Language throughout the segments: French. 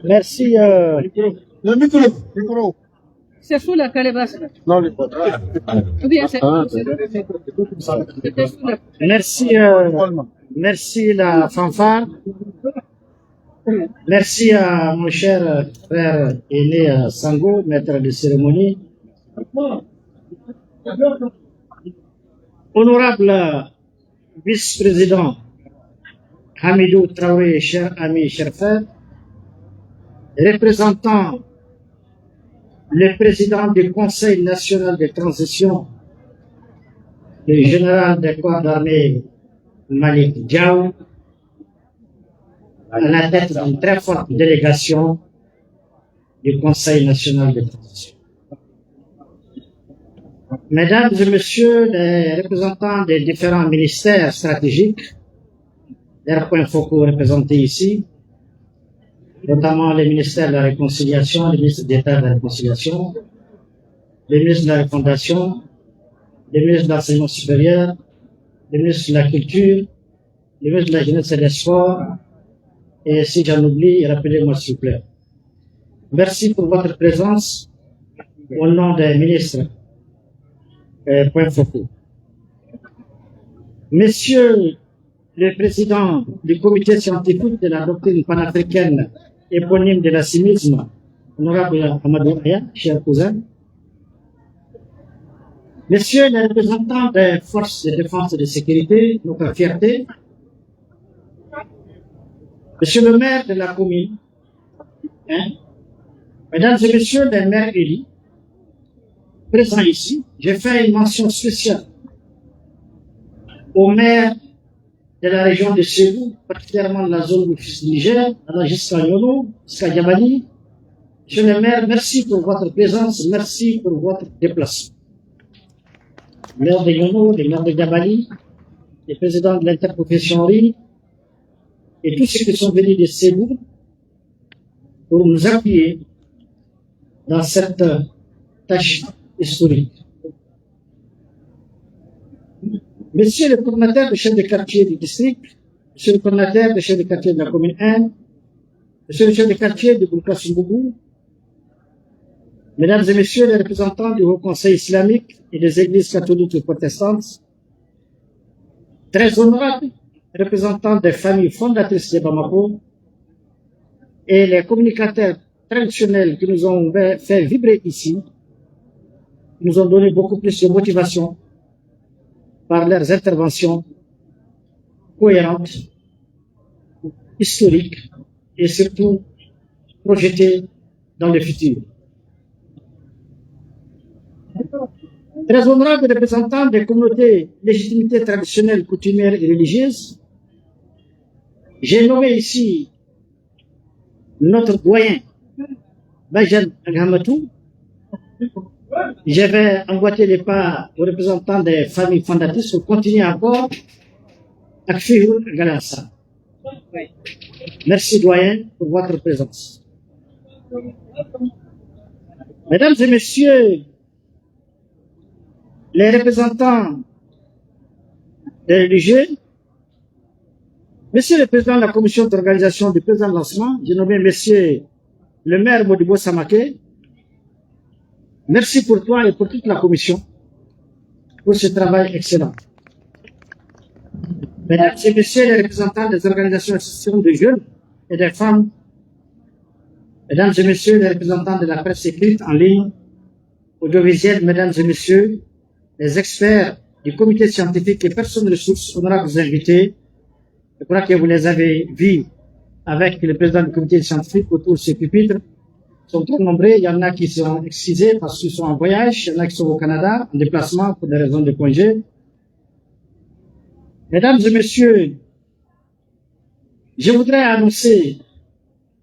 Merci. Le micro. C'est sous la calebasse. Non, le Ou bien c'est Merci. Merci la fanfare. Merci à mon cher frère aîné Sango, maître de cérémonie. Honorable vice-président Hamidou Traoré, cher ami, cher frère, représentant le président du Conseil national de transition, le général des corps d'armée Malik Diaw, à la tête d'une très forte délégation du Conseil national de transition. Mesdames et messieurs les représentants des différents ministères stratégiques, des points focaux représentés ici, notamment les ministères de la Réconciliation, le ministre d'État de la Réconciliation, le ministre de la Refondation, le ministre de l'Enseignement supérieur, le ministre de la Culture, le ministre de la Jeunesse et des Sports, et si j'en oublie, rappelez-moi s'il vous plaît. Merci pour votre présence au nom des ministres. Point focaux. Monsieur le président du comité scientifique de la doctrine panafricaine éponyme de l'assimisme, honorable Amadou Aya, cher cousin, messieurs les représentants des forces de défense et de sécurité, notre fierté, monsieur le maire de la commune, mesdames et messieurs les maires élus, présents ici, j'ai fait une mention spéciale aux maires de la région de Ségou, particulièrement de la zone du Fils du Niger, jusqu'à Yono, jusqu'à Diabali. Monsieur le maire, merci pour votre présence, merci pour votre déplacement. Le maire de Yono, le maire de Diabali, les présidents de l'interprofessionnerie et tous ceux qui sont venus de Ségou pour nous appuyer dans cette tâche historique. Monsieur le coordinateur de chef de quartier du district, monsieur le coordinateur de chef de quartier de la commune 1, monsieur le chef de quartier de Boukassimbougou, mesdames et messieurs les représentants du Haut Conseil islamique et des églises catholiques et protestantes, très honorables représentants des familles fondatrices de Bamako et les communicateurs traditionnels qui nous ont fait vibrer ici, qui nous ont donné beaucoup plus de motivation par leurs interventions cohérentes, historiques et surtout projetées dans le futur. Très honorables représentants des communautés légitimité traditionnelles, coutumières et religieuses, j'ai nommé ici notre doyen, Bajan Aghamatou. Je vais emboîter les pas aux représentants des familles fondatrices pour continuer encore à Fihur Galassa. Merci doyen pour votre présence. Mesdames et messieurs les représentants des religieux, monsieur le président de la commission d'organisation du président de lancement, j'ai nommé monsieur le maire Modibo Samake. Merci pour toi et pour toute la commission pour ce travail excellent. Mesdames et messieurs les représentants des organisations et associations de jeunes et des femmes, mesdames et messieurs les représentants de la presse écrite en ligne, audiovisuelle, mesdames et messieurs les experts du comité scientifique et personnes ressources, honorables invités, je crois que vous les avez vus avec le président du comité scientifique autour de ce pupitre. Ils sont très nombreux, il y en a qui sont excusés parce qu'ils sont en voyage, il y en a qui sont au Canada, en déplacement pour des raisons de congé. Mesdames et messieurs, je voudrais annoncer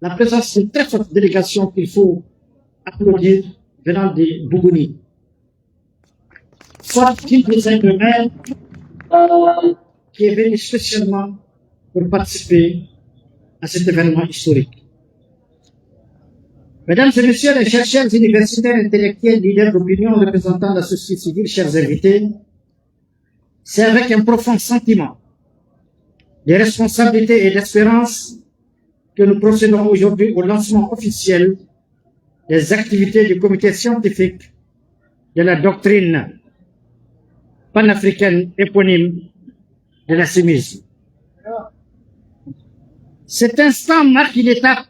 la présence d'une très forte délégation qu'il faut applaudir venant de Bougouni. Forte qu'il de maire qui est venu spécialement pour participer à cet événement historique. Mesdames et messieurs les chercheurs universitaires, intellectuels, leaders d'opinion, représentants de la société civile, chers invités, c'est avec un profond sentiment de responsabilité et d'espérance que nous procédons aujourd'hui au lancement officiel des activités du comité scientifique de la doctrine panafricaine éponyme de la sémisme. Cet instant marque une étape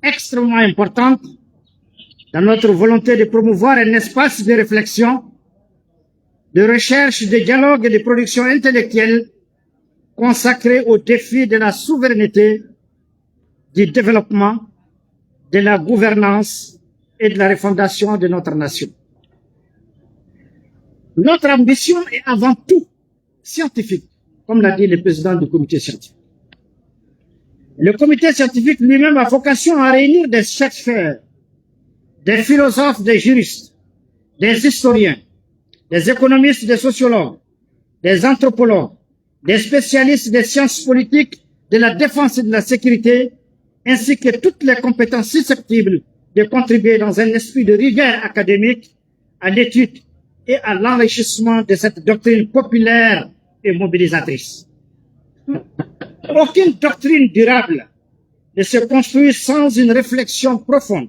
extrêmement importante dans notre volonté de promouvoir un espace de réflexion, de recherche, de dialogue et de production intellectuelle consacré aux défis de la souveraineté, du développement, de la gouvernance et de la refondation de notre nation. Notre ambition est avant tout scientifique, comme l'a dit le président du comité scientifique. Le comité scientifique lui-même a vocation à réunir des chercheurs, des philosophes, des juristes, des historiens, des économistes, des sociologues, des anthropologues, des spécialistes des sciences politiques, de la défense et de la sécurité, ainsi que toutes les compétences susceptibles de contribuer dans un esprit de rigueur académique à l'étude et à l'enrichissement de cette doctrine populaire et mobilisatrice. Aucune doctrine durable ne se construit sans une réflexion profonde.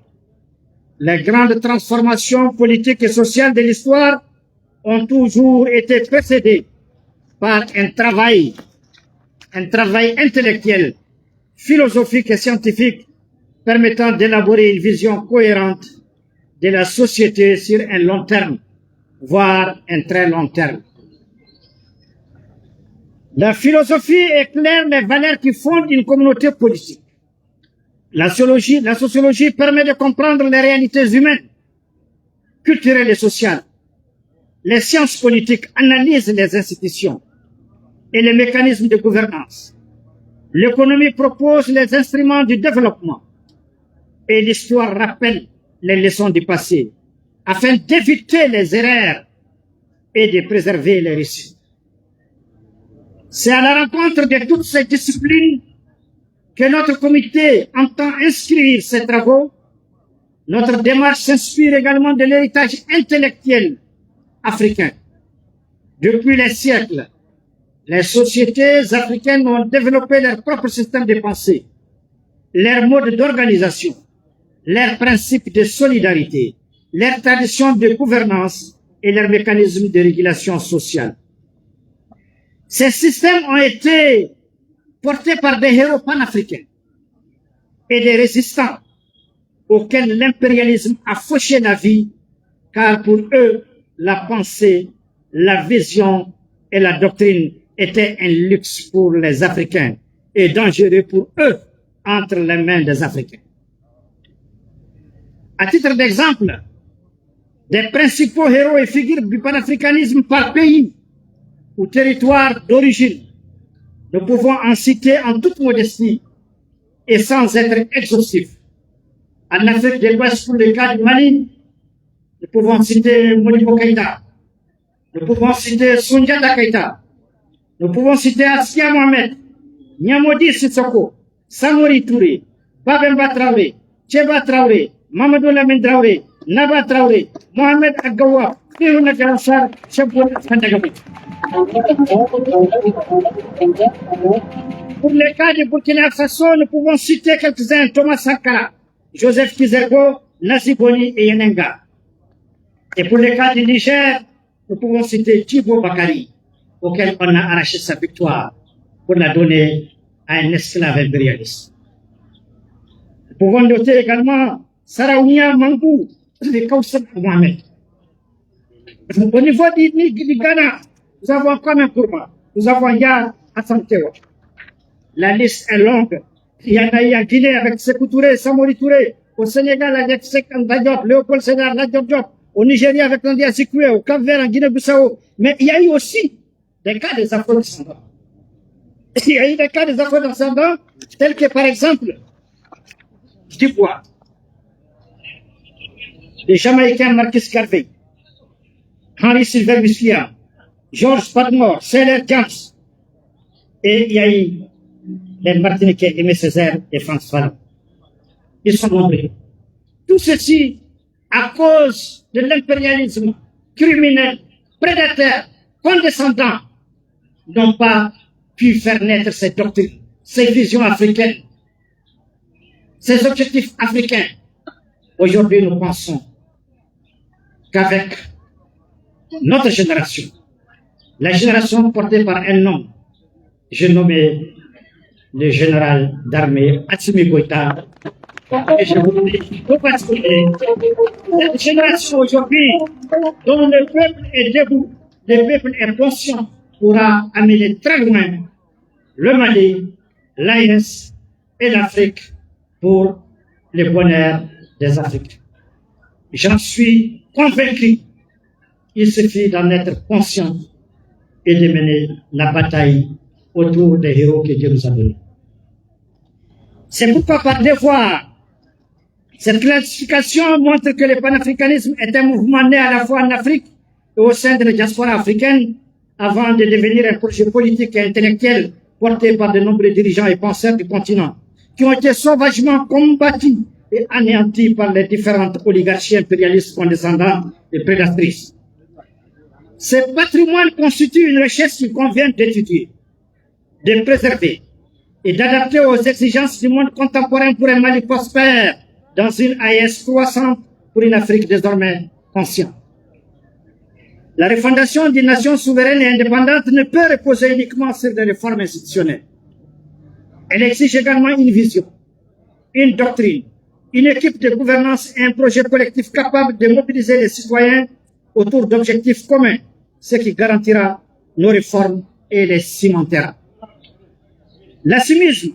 Les grandes transformations politiques et sociales de l'histoire ont toujours été précédées par un travail intellectuel, philosophique et scientifique permettant d'élaborer une vision cohérente de la société sur un long terme, voire un très long terme. La philosophie éclaire les valeurs qui fondent une communauté politique. La sociologie permet de comprendre les réalités humaines, culturelles et sociales. Les sciences politiques analysent les institutions et les mécanismes de gouvernance. L'économie propose les instruments du développement et l'histoire rappelle les leçons du passé afin d'éviter les erreurs et de préserver les réussites. C'est à la rencontre de toutes ces disciplines que notre comité entend inscrire ses travaux. Notre démarche s'inspire également de l'héritage intellectuel africain. Depuis les siècles, les sociétés africaines ont développé leur propre système de pensée, leur mode d'organisation, leurs principes de solidarité, leurs traditions de gouvernance et leurs mécanismes de régulation sociale. Ces systèmes ont été portés par des héros panafricains et des résistants auxquels l'impérialisme a fauché la vie, car pour eux, la pensée, la vision et la doctrine étaient un luxe pour les Africains et dangereux pour eux entre les mains des Africains. À titre d'exemple, des principaux héros et figures du panafricanisme par pays ou territoire d'origine, nous pouvons en citer en toute modestie et sans être exhaustifs. En Afrique de l'Ouest, pour le cas du Mali, nous pouvons citer Modibo Keïta, nous pouvons citer Soundiata Keïta, nous pouvons citer Askia Mohamed, Nyamodi Sissoko, Samori Touré, Babemba Traoré, Cheba Traoré, Mamadou Lamine Traoré, Naba Traoré, Mohamed Agawa, Firouna Garassar, Chebou Fandagabou. Pour le cas du Burkina Faso, nous pouvons citer quelques-uns: Thomas Sankara, Joseph Kizerbo, Nassi Boni et Yenenga. Et pour le cas du Niger, nous pouvons citer Thibaut Bakary, auquel on a arraché sa victoire pour la donner à un esclave impérialiste. Nous pouvons noter également Saraounia Mangou de Kaussam Mohamed. Au niveau du Ghana, nous avons comme un Kourma, nous avons Ya Hassan Tewa. La liste est longue. Il y en a eu en Guinée avec Sékou Touré, Samori Touré, au Sénégal avec Sek Anta Diop, Léopold Sédar Diop, au Nigeria avec Ndia Sikoué, au Cap-Vert, en Guinée-Bissau. Mais il y a eu aussi des cas des Afro-descendants. Il y a eu des cas des Afro-descendants tels que par exemple Dubois, les Jamaïcains Marcus Garvey, Henry Silver Muslia, George Padmore, Seller James, et il y a eu les Martiniquais Aimé Césaire et France Fallon. Ils sont nombreux. Tout ceci à cause de l'impérialisme criminel, prédateur, condescendant, n'ont pas pu faire naître ces doctrines, ces visions africaines. ces objectifs africains, aujourd'hui nous pensons qu'avec notre génération, la génération portée par un homme, j'ai nommé le général d'armée Assimi Goïta, et je vous dis, vous basculez, cette génération aujourd'hui, dont le peuple est debout, le peuple est conscient, pourra amener très loin le Mali, l'AES et l'Afrique pour le bonheur des Africains. J'en suis convaincu. Il suffit d'en être conscient et de mener la bataille autour des héros que Dieu nous a donnés. C'est pourquoi, par devoir, cette classification montre que le panafricanisme est un mouvement né à la fois en Afrique et au sein de la diaspora africaine, avant de devenir un projet politique et intellectuel porté par de nombreux dirigeants et penseurs du continent, qui ont été sauvagement combattus et anéantis par les différentes oligarchies impérialistes condescendantes et prédatrices. Ce patrimoine constitue une richesse qu'il convient d'étudier, de préserver et d'adapter aux exigences du monde contemporain pour un Mali prospère dans une AES croissante pour une Afrique désormais consciente. La refondation d'une nation souveraine et indépendante ne peut reposer uniquement sur des réformes institutionnelles. Elle exige également une vision, une doctrine, une équipe de gouvernance et un projet collectif capable de mobiliser les citoyens autour d'objectifs communs, ce qui garantira nos réformes et les cimentera. L'assimisme,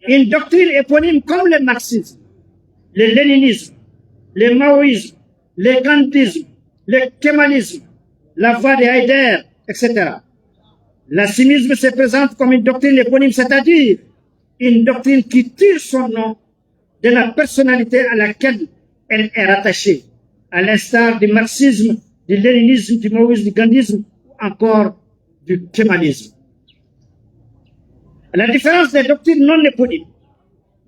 une doctrine éponyme comme le marxisme, le léninisme, le maoïsme, le gandhisme, le kémalisme, la voie de Heidegger, etc. L'assimisme se présente comme une doctrine éponyme, c'est-à-dire une doctrine qui tire son nom de la personnalité à laquelle elle est rattachée, à l'instar du marxisme, du léninisme, du maoïsme, du gandhisme, ou encore du kémalisme. À la différence des doctrines non éponymes,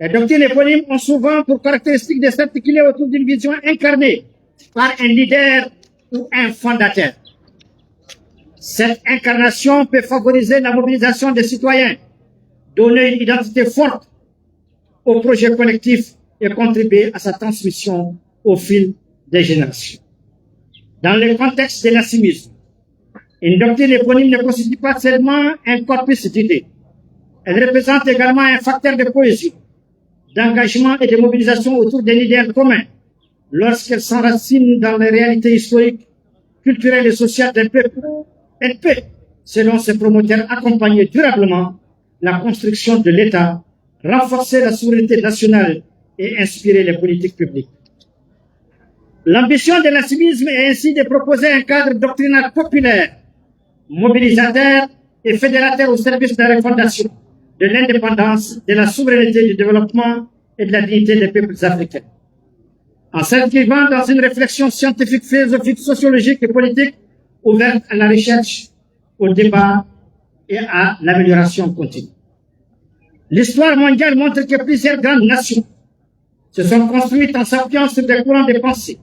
les doctrines éponymes ont souvent pour caractéristique de s'articuler autour d'une vision incarnée par un leader ou un fondateur. Cette incarnation peut favoriser la mobilisation des citoyens, donner une identité forte au projet collectif et contribuer à sa transmission au fil des générations. Dans le contexte de l'assimisme, une doctrine éponyme ne constitue pas seulement un corpus d'idées. Elle représente également un facteur de cohésion, d'engagement et de mobilisation autour d'un idéal commun, lorsqu'elle s'enracine dans les réalités historiques, culturelles et sociales d'un peuple. Elle peut, selon ses promoteurs, accompagner durablement la construction de l'État, renforcer la souveraineté nationale et inspirer les politiques publiques. L'ambition de l'assimisme est ainsi de proposer un cadre doctrinal populaire, mobilisateur et fédérateur au service de la refondation, de l'indépendance, de la souveraineté, du développement et de la dignité des peuples africains. En s'inscrivant dans une réflexion scientifique, philosophique, sociologique et politique ouverte à la recherche, au débat et à l'amélioration continue. L'histoire mondiale montre que plusieurs grandes nations se sont construites en s'appuyant sur des courants de pensée,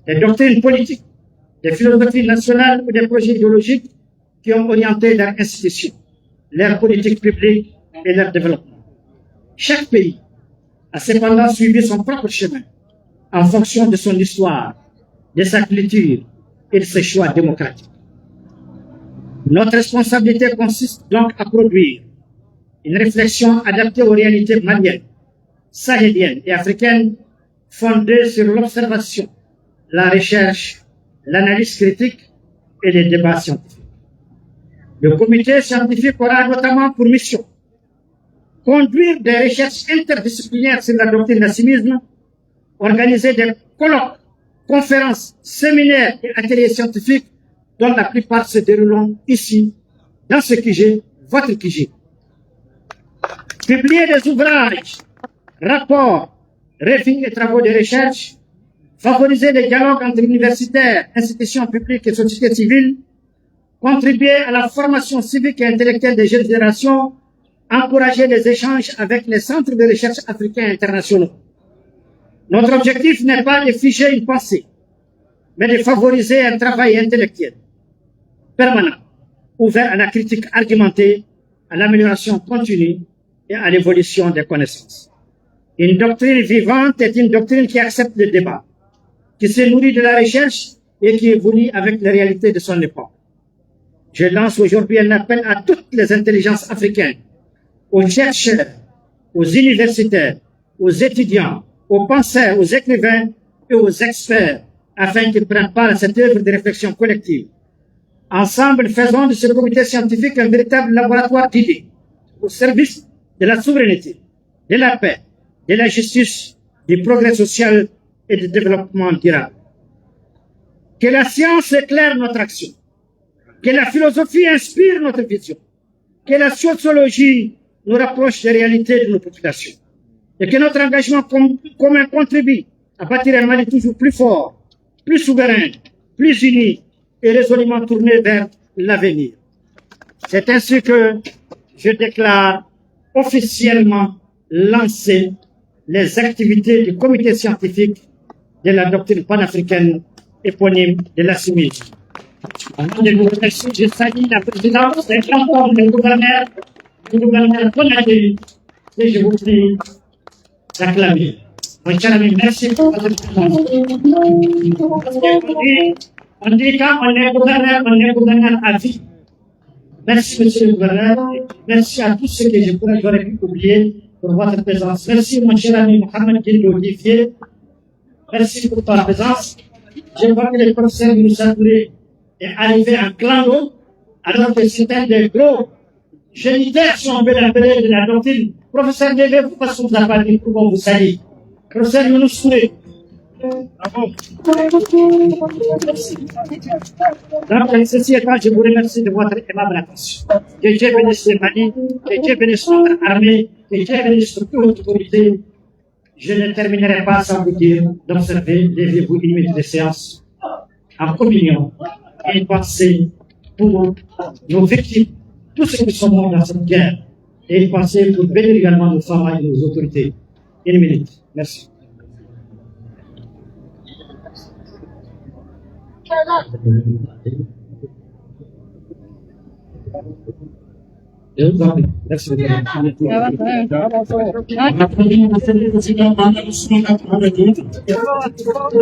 des doctrines politiques, des philosophies nationales ou des projets idéologiques qui ont orienté leurs institutions, leurs politiques publiques et leur développement. Chaque pays a cependant suivi son propre chemin en fonction de son histoire, de sa culture et de ses choix démocratiques. Notre responsabilité consiste donc à produire une réflexion adaptée aux réalités maliennes, sahéliennes et africaines fondée sur l'observation, la recherche, l'analyse critique et les débats scientifiques. Le comité scientifique aura notamment pour mission conduire des recherches interdisciplinaires sur la doctrine d'assimisme, organiser des colloques, conférences, séminaires et ateliers scientifiques dont la plupart se dérouleront ici, dans ce QG, votre QG. Publier des ouvrages, rapports, revue et travaux de recherche, favoriser les dialogues entre universitaires, institutions publiques et sociétés civiles, contribuer à la formation civique et intellectuelle des jeunes générations, encourager les échanges avec les centres de recherche africains internationaux. Notre objectif n'est pas de figer une pensée, mais de favoriser un travail intellectuel permanent, ouvert à la critique argumentée, à l'amélioration continue et à l'évolution des connaissances. Une doctrine vivante est une doctrine qui accepte le débat, qui se nourrit de la recherche et qui évolue avec les réalités de son époque. Je lance aujourd'hui un appel à toutes les intelligences africaines, aux chercheurs, aux universitaires, aux étudiants, aux penseurs, aux écrivains et aux experts, afin qu'ils prennent part à cette œuvre de réflexion collective. Ensemble, faisons de ce comité scientifique un véritable laboratoire d'idées au service de la souveraineté, de la paix, de la justice, du progrès social et du développement durable. Que la science éclaire notre action, que la philosophie inspire notre vision, que la sociologie nous rapproche des réalités de nos populations et que notre engagement commun contribue à bâtir un Mali toujours plus fort, plus souverain, plus uni et résolument tourné vers l'avenir. C'est ainsi que je déclare officiellement lancer les activités du comité scientifique de la doctrine panafricaine éponyme de l'Assimi. Je salue la présidence et l'ensemble du gouverneur Konadé, et je vous prie d'acclamer. Mon cher ami, merci pour votre présence. On dit quand on est gouverneur à vie. Merci, monsieur le gouverneur. Merci à tous ceux que j'aurais pu oublier pour votre présence. Merci, mon cher ami Mohamed Guindo Olivier. Merci pour ta présence. Je vois que le professeur Moussa Touré est arrivé en clando, alors que c'est un des gros géniteurs, si on veut l'appeler, de la doctrine. Professeur, levez-vous parce que vous avez parlé pour vous saluer. Professeur Younous Touré. Bravo. Donc, ceci étant, je vous remercie de votre aimable attention. Que Dieu bénisse le Mali, que Dieu bénisse notre armée, que Dieu bénisse toute autorité. Je ne terminerai pas sans vous dire d'observer, levez-vous une minute de séance en communion et une pensée pour nos victimes, tous ceux qui sont morts dans cette guerre, et une pensée pour bénir également nos femmes et nos autorités. Une minute. Merci. Merci. Ça va,